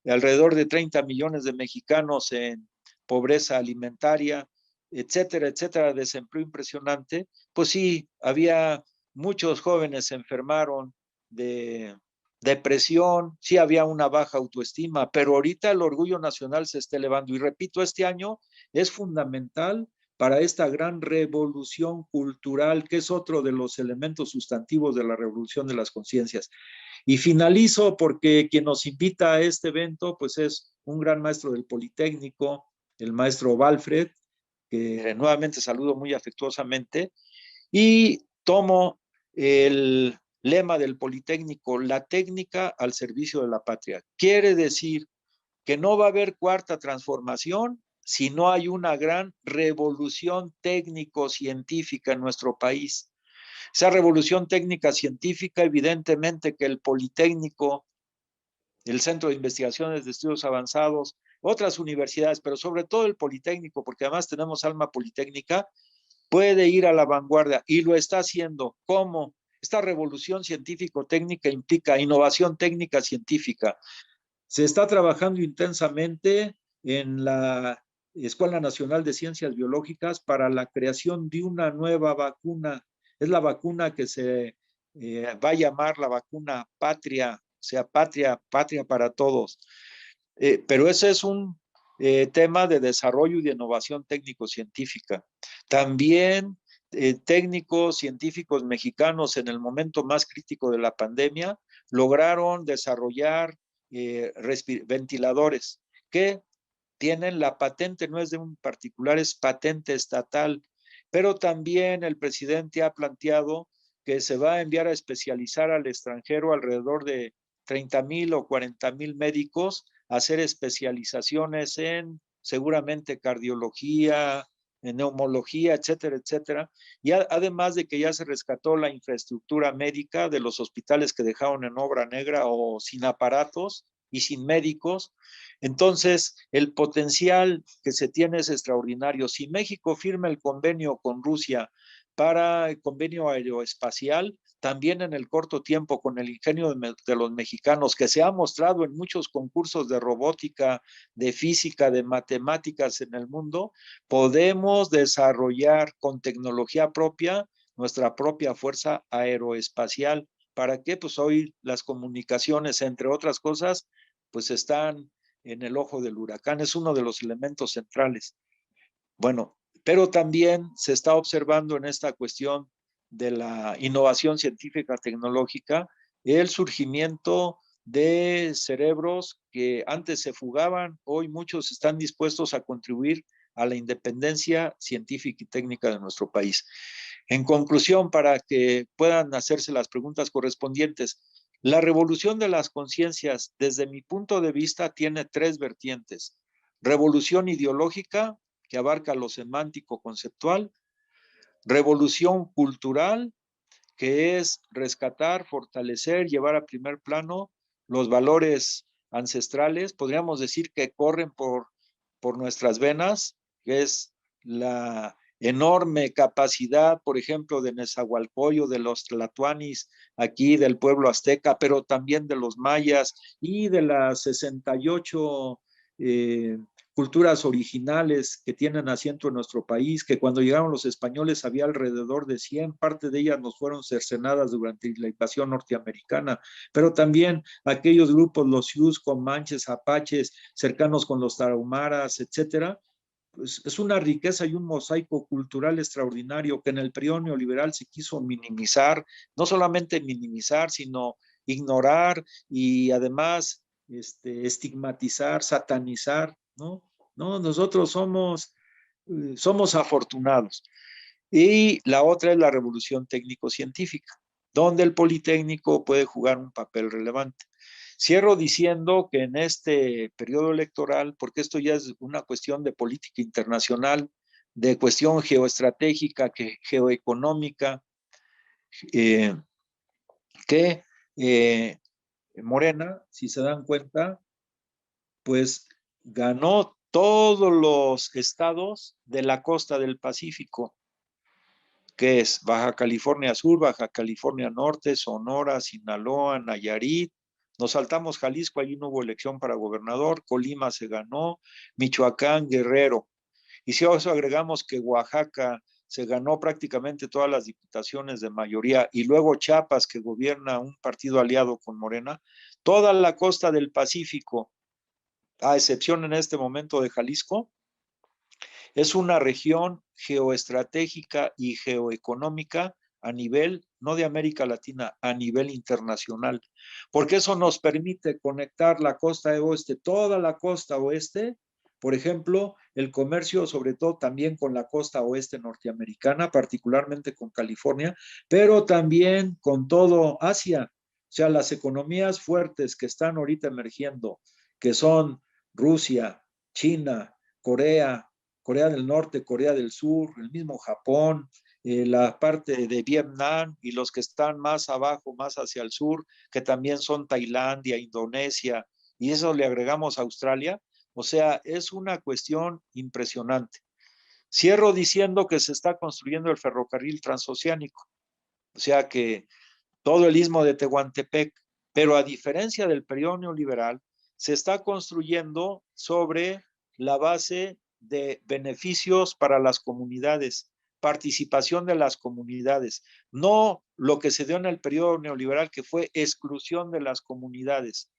alrededor de 30 millones de mexicanos en pobreza alimentaria, etcétera, etcétera, desempleo impresionante, pues sí, había muchos jóvenes se enfermaron de depresión, sí había una baja autoestima, pero ahorita el orgullo nacional se está elevando y repito, este año es fundamental para esta gran revolución cultural, que es otro de los elementos sustantivos de la revolución de las conciencias. Y finalizo porque quien nos invita a este evento, pues es un gran maestro del Politécnico, el maestro Walfred, que nuevamente saludo muy afectuosamente, y tomo el lema del Politécnico, la técnica al servicio de la patria. Quiere decir que no va a haber cuarta transformación si no hay una gran revolución técnico-científica en nuestro país. Esa revolución técnica científica, evidentemente que el Politécnico, el Centro de Investigaciones de Estudios Avanzados, otras universidades, pero sobre todo el Politécnico, porque además tenemos alma politécnica, puede ir a la vanguardia y lo está haciendo. ¿Cómo? Esta revolución científico-técnica implica innovación técnica científica. Se está trabajando intensamente en la Escuela Nacional de Ciencias Biológicas para la creación de una nueva vacuna. Es la vacuna que se va a llamar la vacuna patria, o sea, patria, patria para todos. Pero ese es un tema de desarrollo y de innovación técnico-científica. También técnicos científicos mexicanos en el momento más crítico de la pandemia lograron desarrollar ventiladores que tienen la patente, no es de un particular, es patente estatal, pero también el presidente ha planteado que se va a enviar a especializar al extranjero alrededor de 30,000 o 40,000 médicos a hacer especializaciones en seguramente cardiología, en neumología, etcétera, etcétera. Y además de que ya se rescató la infraestructura médica de los hospitales que dejaron en obra negra o sin aparatos y sin médicos. Entonces, el potencial que se tiene es extraordinario. Si México firma el convenio con Rusia para el convenio aeroespacial, también en el corto tiempo con el ingenio de los mexicanos, que se ha mostrado en muchos concursos de robótica, de física, de matemáticas en el mundo, podemos desarrollar con tecnología propia nuestra propia fuerza aeroespacial. ¿Para qué? Pues hoy las comunicaciones, entre otras cosas, pues están en el ojo del huracán, es uno de los elementos centrales. Bueno, pero también se está observando en esta cuestión de la innovación científica tecnológica el surgimiento de cerebros que antes se fugaban, hoy muchos están dispuestos a contribuir a la independencia científica y técnica de nuestro país. En conclusión, para que puedan hacerse las preguntas correspondientes, la revolución de las conciencias, desde mi punto de vista, tiene tres vertientes. Revolución ideológica, que abarca lo semántico conceptual, revolución cultural, que es rescatar, fortalecer, llevar a primer plano los valores ancestrales, podríamos decir que corren por nuestras venas, que es la enorme capacidad, por ejemplo, de Nezahualcóyotl, de los tlatoanis, aquí del pueblo azteca, pero también de los mayas y de las 68 culturas originales que tienen asiento en nuestro país, que cuando llegaron los españoles había alrededor de 100, parte de ellas nos fueron cercenadas durante la invasión norteamericana, pero también aquellos grupos, los Sioux, Comanches, Apaches, cercanos con los Tarahumaras, etcétera. Pues es una riqueza y un mosaico cultural extraordinario que en el periodo neoliberal se quiso minimizar, no solamente minimizar, sino ignorar y además estigmatizar, satanizar, ¿no? No, nosotros somos afortunados. Y la otra es la revolución técnico-científica, donde el Politécnico puede jugar un papel relevante. Cierro diciendo que en este periodo electoral, porque esto ya es una cuestión de política internacional, de cuestión geoestratégica, geoeconómica, que Morena, si se dan cuenta, pues ganó todos los estados de la costa del Pacífico, que es Baja California Sur, Baja California Norte, Sonora, Sinaloa, Nayarit. Nos saltamos Jalisco, allí no hubo elección para gobernador, Colima se ganó, Michoacán, Guerrero. Y si a eso agregamos que Oaxaca se ganó prácticamente todas las diputaciones de mayoría, y luego Chiapas, que gobierna un partido aliado con Morena, toda la costa del Pacífico, a excepción en este momento de Jalisco, es una región geoestratégica y geoeconómica a nivel, no de América Latina, a nivel internacional, porque eso nos permite conectar la costa oeste, toda la costa oeste, por ejemplo, el comercio, sobre todo también con la costa oeste norteamericana, particularmente con California, pero también con todo Asia. O sea, las economías fuertes que están ahorita emergiendo, que son Rusia, China, Corea, Corea del Norte, Corea del Sur, el mismo Japón, la parte de Vietnam y los que están más abajo, más hacia el sur, que también son Tailandia, Indonesia, y eso le agregamos a Australia. O sea, es una cuestión impresionante. Cierro diciendo que se está construyendo el ferrocarril transoceánico, o sea que todo el istmo de Tehuantepec, pero a diferencia del periodo neoliberal, se está construyendo sobre la base de beneficios para las comunidades, participación de las comunidades, no lo que se dio en el periodo neoliberal, que fue exclusión de las comunidades.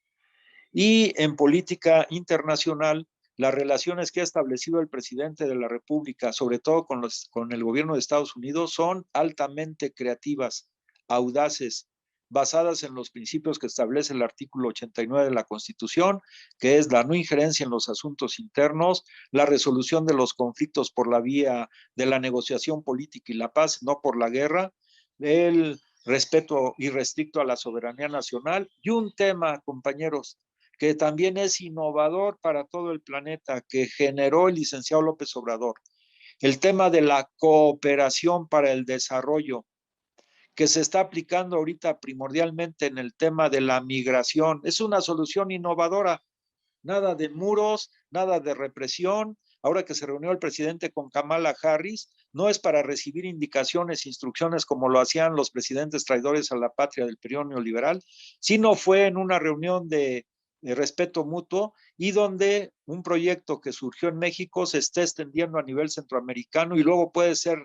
Y en política internacional, las relaciones que ha establecido el presidente de la República, sobre todo con el gobierno de Estados Unidos, son altamente creativas, audaces, basadas en los principios que establece el artículo 89 de la Constitución, que es la no injerencia en los asuntos internos, la resolución de los conflictos por la vía de la negociación política y la paz, no por la guerra, el respeto irrestricto a la soberanía nacional y un tema, compañeros, que también es innovador para todo el planeta, que generó el licenciado López Obrador, el tema de la cooperación para el desarrollo, que se está aplicando ahorita primordialmente en el tema de la migración. Es una solución innovadora, nada de muros, nada de represión. Ahora que se reunió el presidente con Kamala Harris, no es para recibir indicaciones, instrucciones como lo hacían los presidentes traidores a la patria del periodo neoliberal, sino fue en una reunión de respeto mutuo y donde un proyecto que surgió en México se está extendiendo a nivel centroamericano y luego puede ser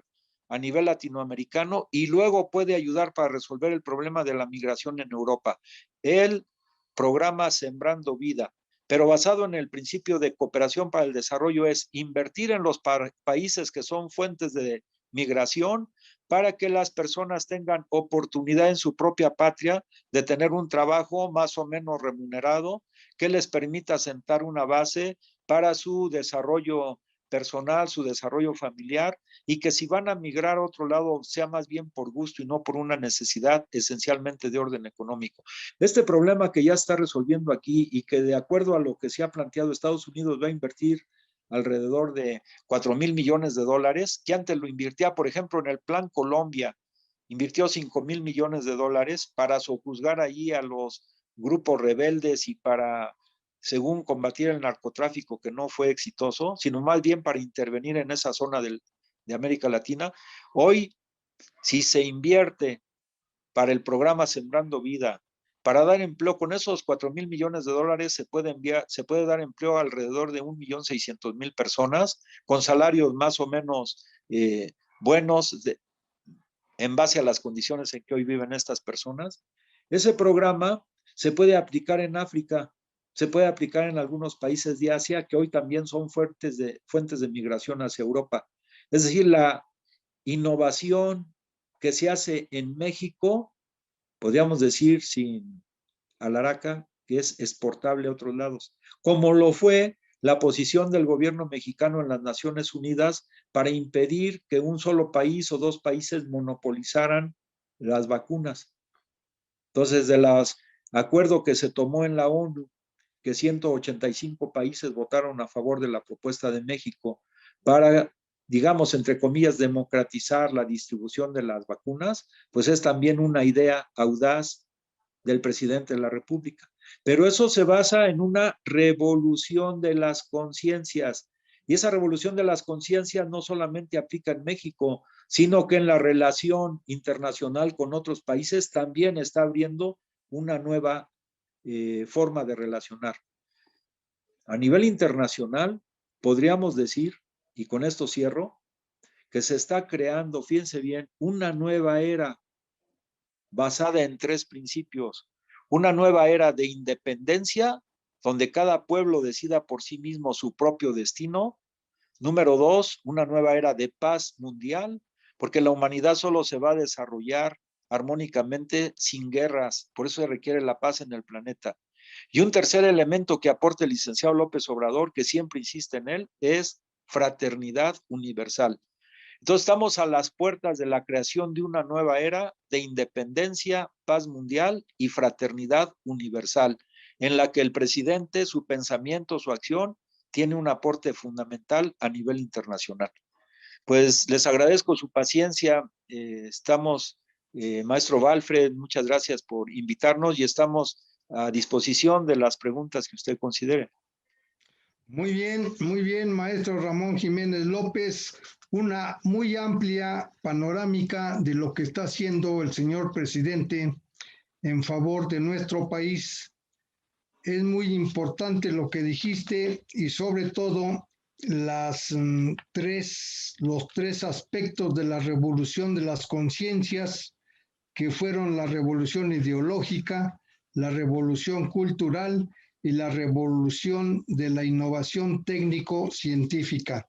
a nivel latinoamericano y luego puede ayudar para resolver el problema de la migración en Europa. El programa Sembrando Vida, pero basado en el principio de cooperación para el desarrollo, es invertir en los países que son fuentes de migración para que las personas tengan oportunidad en su propia patria de tener un trabajo más o menos remunerado que les permita sentar una base para su desarrollo personal, su desarrollo familiar, y que si van a migrar a otro lado sea más bien por gusto y no por una necesidad esencialmente de orden económico. Este problema que ya está resolviendo aquí y que de acuerdo a lo que se ha planteado, Estados Unidos va a invertir alrededor de 4,000 millones de dólares, que antes lo invirtía, por ejemplo, en el Plan Colombia, invirtió 5,000 millones de dólares para sojuzgar allí a los grupos rebeldes y para, según, combatir el narcotráfico, que no fue exitoso, sino más bien para intervenir en esa zona de América Latina. Hoy, si se invierte para el programa Sembrando Vida, para dar empleo, con esos 4,000 millones de dólares se puede dar empleo a alrededor de 1,600,000 personas, con salarios más o menos buenos en base a las condiciones en que hoy viven estas personas. Ese programa se puede aplicar en África, se puede aplicar en algunos países de Asia que hoy también son fuentes de migración hacia Europa. Es decir, la innovación que se hace en México, podríamos decir sin alaraca, que es exportable a otros lados, como lo fue la posición del gobierno mexicano en las Naciones Unidas para impedir que un solo país o dos países monopolizaran las vacunas. Entonces, de los acuerdos que se tomó en la ONU, que 185 países votaron a favor de la propuesta de México para, digamos, entre comillas, democratizar la distribución de las vacunas, pues es también una idea audaz del presidente de la República. Pero eso se basa en una revolución de las conciencias. Y esa revolución de las conciencias no solamente aplica en México, sino que en la relación internacional con otros países también está abriendo una nueva forma de relacionar. A nivel internacional, podríamos decir, y con esto cierro, que se está creando, fíjense bien, una nueva era basada en 3 principios. Una nueva era de independencia, donde cada pueblo decida por sí mismo su propio destino. Número 2, una nueva era de paz mundial, porque la humanidad solo se va a desarrollar armónicamente sin guerras, por eso se requiere la paz en el planeta. Y un tercer elemento que aporta el licenciado López Obrador, que siempre insiste en él, es fraternidad universal. Entonces estamos a las puertas de la creación de una nueva era de independencia, paz mundial y fraternidad universal, en la que el presidente, su pensamiento, su acción, tiene un aporte fundamental a nivel internacional. Pues les agradezco su paciencia. Maestro Walfred, muchas gracias por invitarnos y estamos a disposición de las preguntas que usted considere. Muy bien, maestro Ramón Jiménez López. Una muy amplia panorámica de lo que está haciendo el señor presidente en favor de nuestro país. Es muy importante lo que dijiste y sobre todo los 3 aspectos de la revolución de las conciencias, que fueron la revolución ideológica, la revolución cultural y la revolución de la innovación técnico-científica.